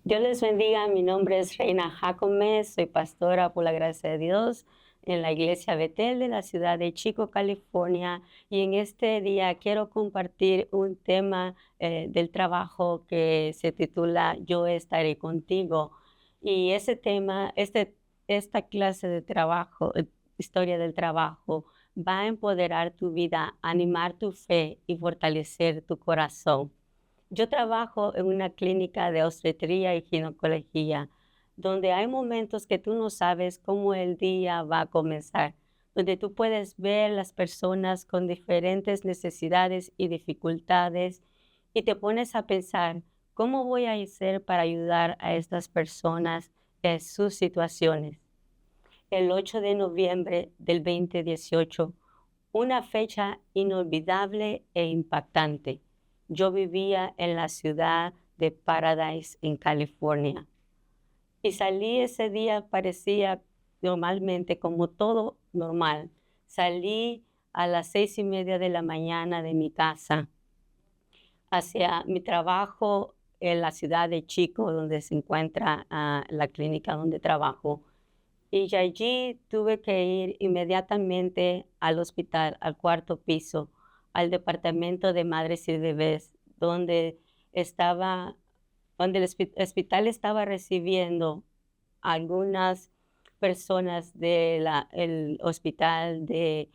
Dios les bendiga, mi nombre es Reina Jacome, soy pastora por la gracia de Dios en la iglesia Betel de la ciudad de Chico, California. Y en este día quiero compartir un tema del trabajo que se titula Yo estaré contigo. Y ese tema, esta clase de trabajo, historia del trabajo, va a empoderar tu vida, animar tu fe y fortalecer tu corazón. Yo trabajo en una clínica de obstetría y ginecología, donde hay momentos que tú no sabes cómo el día va a comenzar, donde tú puedes ver las personas con diferentes necesidades y dificultades y te pones a pensar, ¿cómo voy a hacer para ayudar a estas personas en sus situaciones? El 8 de noviembre del 2018, una fecha inolvidable e impactante. Yo vivía en la ciudad de Paradise, en California, y salí ese día, parecía normalmente, como todo normal. Salí a las 6:30 de la mañana de mi casa hacia mi trabajo en la ciudad de Chico, donde se encuentra la clínica donde trabajo. Y allí tuve que ir inmediatamente al hospital, al cuarto piso, al departamento de madres y bebés, estaba, donde el hospital estaba recibiendo algunas personas del hospital de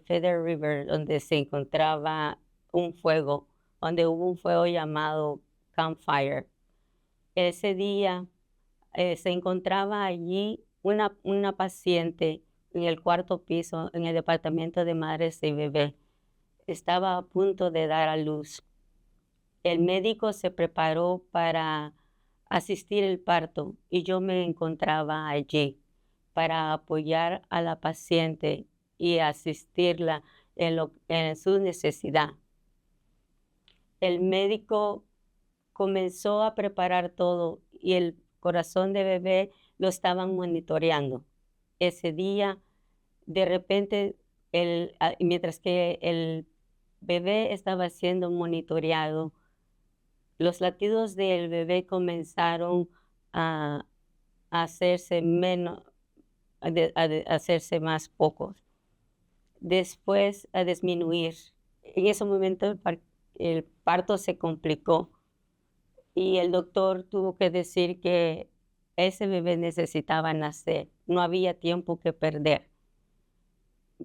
Feather River, donde se encontraba un fuego, donde hubo un fuego llamado Campfire. Ese día se encontraba allí una paciente en el cuarto piso, en el departamento de madres y bebé. Estaba a punto de dar a luz. El médico se preparó para asistir el parto y yo me encontraba allí para apoyar a la paciente y asistirla en su necesidad. El médico comenzó a preparar todo y el corazón de bebé lo estaban monitoreando. Ese día, de repente, mientras que el bebé estaba siendo monitoreado, los latidos del bebé comenzaron a, a hacerse menos, a hacerse más pocos. Después a disminuir. En ese momento el parto se complicó y el doctor tuvo que decir que ese bebé necesitaba nacer, no había tiempo que perder.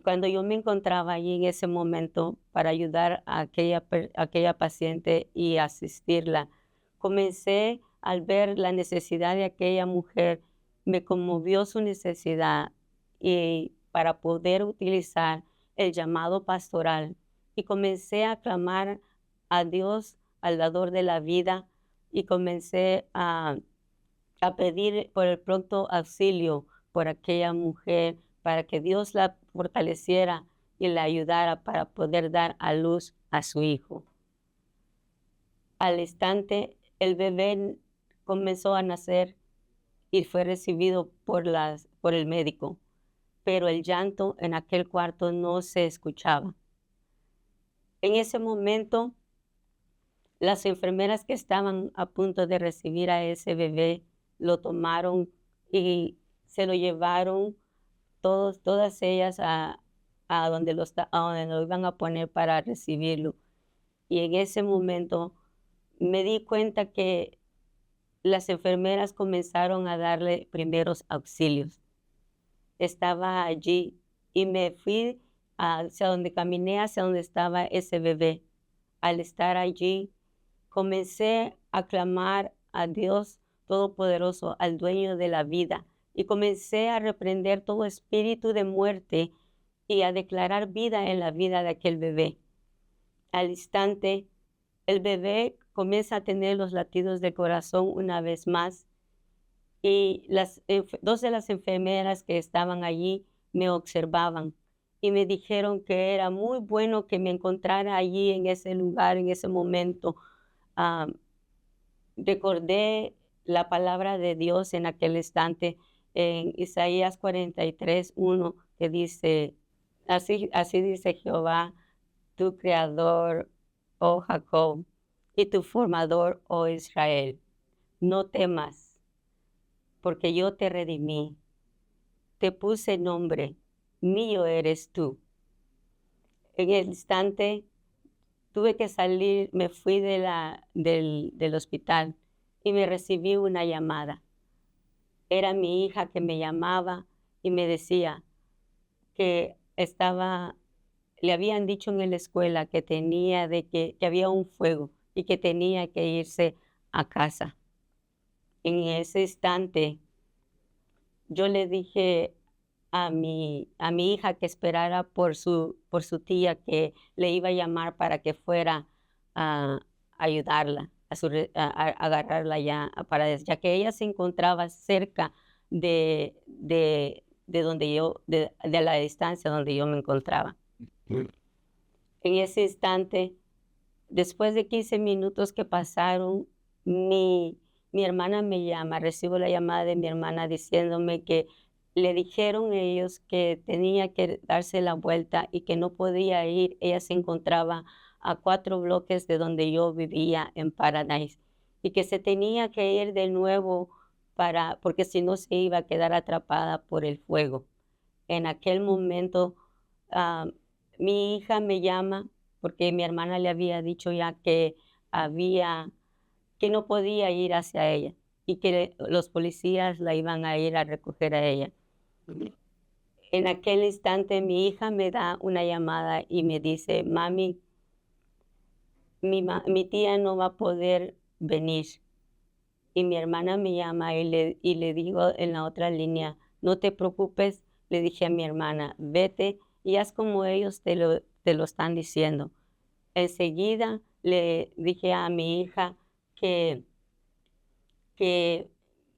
Cuando yo me encontraba allí en ese momento para ayudar a aquella paciente y asistirla, comencé al ver la necesidad de aquella mujer, me conmovió su necesidad y para poder utilizar el llamado pastoral y comencé a clamar a Dios, al dador de la vida, y comencé a pedir por el pronto auxilio por aquella mujer, para que Dios la fortaleciera y la ayudara para poder dar a luz a su hijo. Al instante, el bebé comenzó a nacer y fue recibido por el médico, pero el llanto en aquel cuarto no se escuchaba. En ese momento, las enfermeras que estaban a punto de recibir a ese bebé lo tomaron y se lo llevaron todas ellas a donde lo iban a poner para recibirlo. Y en ese momento me di cuenta que las enfermeras comenzaron a darle primeros auxilios. Estaba allí y me fui hacia donde caminé, hacia donde estaba ese bebé. Al estar allí, comencé a clamar a Dios Todopoderoso, al dueño de la vida, y comencé a reprender todo espíritu de muerte y a declarar vida en la vida de aquel bebé. Al instante, el bebé comienza a tener los latidos del corazón una vez más y dos de las enfermeras que estaban allí me observaban y me dijeron que era muy bueno que me encontrara allí en ese lugar, en ese momento. Ah, Recordé la palabra de Dios en aquel instante en Isaías 43:1, que dice, así dice Jehová, tu creador, oh Jacob, y tu formador, oh Israel. no temas, porque yo te redimí, te puse nombre, mío eres tú. En el instante tuve que salir, me fui del hospital y me recibí una llamada. Era mi hija que me llamaba y me decía que le habían dicho en la escuela que que había un fuego y que tenía que irse a casa. En ese instante, yo le dije a mi hija que esperara por su tía, que le iba a llamar para que fuera a ayudarla, a agarrarla ya que ella se encontraba cerca de donde de la distancia donde yo me encontraba. En ese instante, después de 15 minutos que pasaron, mi hermana me llama, recibo la llamada de mi hermana diciéndome que le dijeron ellos que tenía que darse la vuelta y que no podía ir. Ella se encontraba a 4 bloques de donde yo vivía en Paradise y que se tenía que ir de nuevo porque si no se iba a quedar atrapada por el fuego. En aquel momento, ah, mi hija me llama porque mi hermana le había dicho ya había que no podía ir hacia ella y que los policías la iban a ir a recoger a ella. En aquel instante, mi hija me da una llamada y me dice: "Mami, mi tía no va a poder venir". Y mi hermana me llama y le digo en la otra línea: "No te preocupes", le dije a mi hermana: "Vete y haz como ellos te lo están diciendo". Enseguida le dije a mi hija que que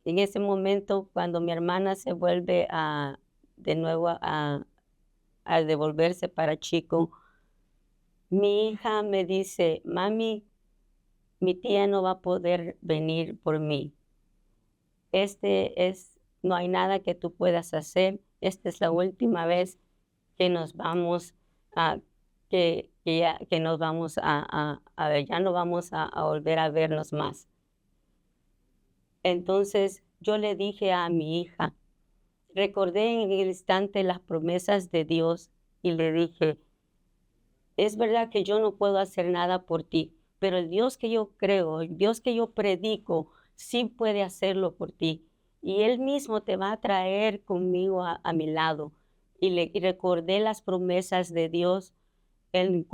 en ese momento, cuando mi hermana se vuelve de nuevo a devolverse para Chico, mi hija me dice: "Mami, mi tía no va a poder venir por mí. No hay nada que tú puedas hacer. Esta es la última vez que nos vamos a que nos vamos a ver, ya no vamos a volver a vernos más". Entonces, yo le dije a mi hija, recordé en el instante las promesas de Dios y le dije: "Es verdad que yo no puedo hacer nada por ti, pero el Dios que yo creo, el Dios que yo predico, sí puede hacerlo por ti. Y Él mismo te va a traer conmigo a mi lado". Y recordé las promesas de Dios en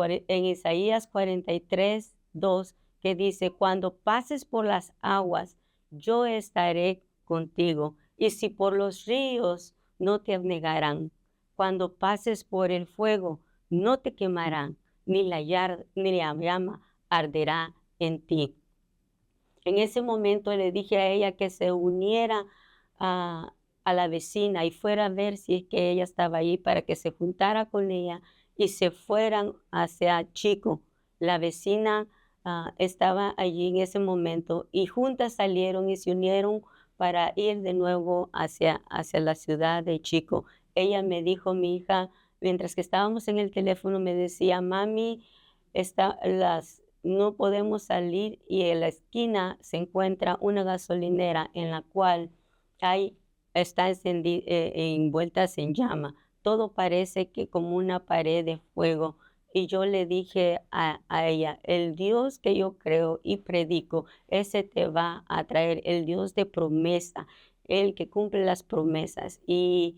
Isaías 43:2, que dice: "Cuando pases por las aguas, yo estaré contigo, y si por los ríos, no te anegarán. Cuando pases por el fuego, no te quemarán, ni la llama arderá en ti". En ese momento le dije a ella que se uniera a la vecina y fuera a ver si es que ella estaba ahí para que se juntara con ella y se fueran hacia Chico. La vecina, estaba allí en ese momento y juntas salieron y se unieron para ir de nuevo hacia la ciudad de Chico. Ella me dijo, mi hija, mientras que estábamos en el teléfono, me decía: "Mami, no podemos salir y en la esquina se encuentra una gasolinera en la cual está envueltas en llama. Todo parece que como una pared de fuego". Y yo le dije a ella: "El Dios que yo creo y predico, ese te va a traer, el Dios de promesa, el que cumple las promesas". Y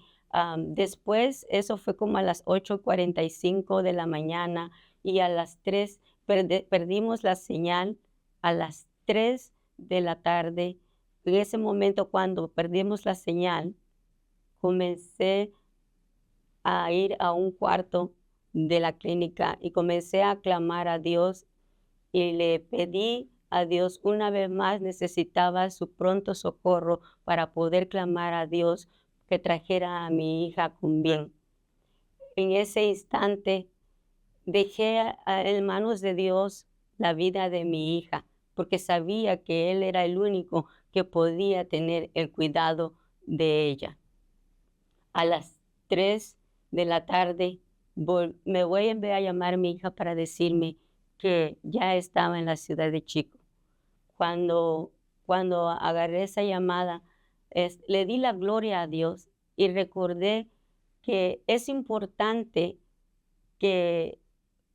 después, eso fue como a las 8:45 de la mañana, y a las 3 perdimos la señal. A las 3 de la tarde. En ese momento, cuando perdimos la señal, comencé a ir a un cuarto de la clínica y comencé a clamar a Dios y le pedí a Dios una vez más, necesitaba su pronto socorro para poder clamar a Dios que trajera a mi hija con bien. En ese instante dejé en manos de Dios la vida de mi hija, porque sabía que Él era el único que podía tener el cuidado de ella. A las 3 de la tarde me voy a llamar a mi hija para decirme que ya estaba en la ciudad de Chico. Cuando cuando agarré esa llamada, le di la gloria a Dios y recordé que es importante que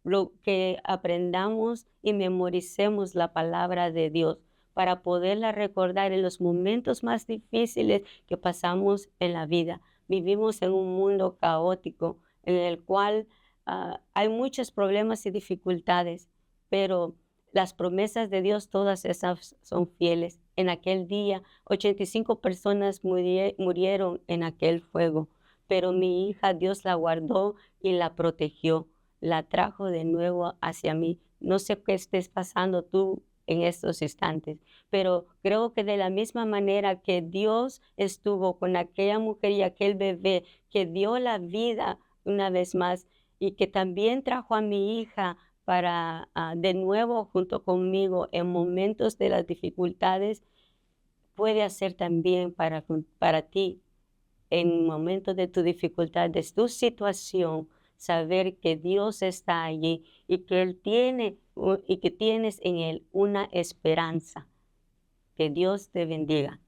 lo que aprendamos y memoricemos la palabra de Dios para poderla recordar en los momentos más difíciles que pasamos en la vida. Vivimos en un mundo caótico en el cual hay muchos problemas y dificultades, pero las promesas de Dios, todas esas son fieles. En aquel día, 85 personas murieron en aquel fuego, pero mi hija Dios la guardó y la protegió, la trajo de nuevo hacia mí. No sé qué estés pasando tú en estos instantes, pero creo que de la misma manera que Dios estuvo con aquella mujer y aquel bebé que dio la vida una vez más y que también trajo a mi hija para de nuevo junto conmigo en momentos de las dificultades, puede hacer también para ti en momentos de tu dificultad, de tu situación, saber que Dios está allí y que Él tiene y que tienes en Él una esperanza. Que Dios te bendiga.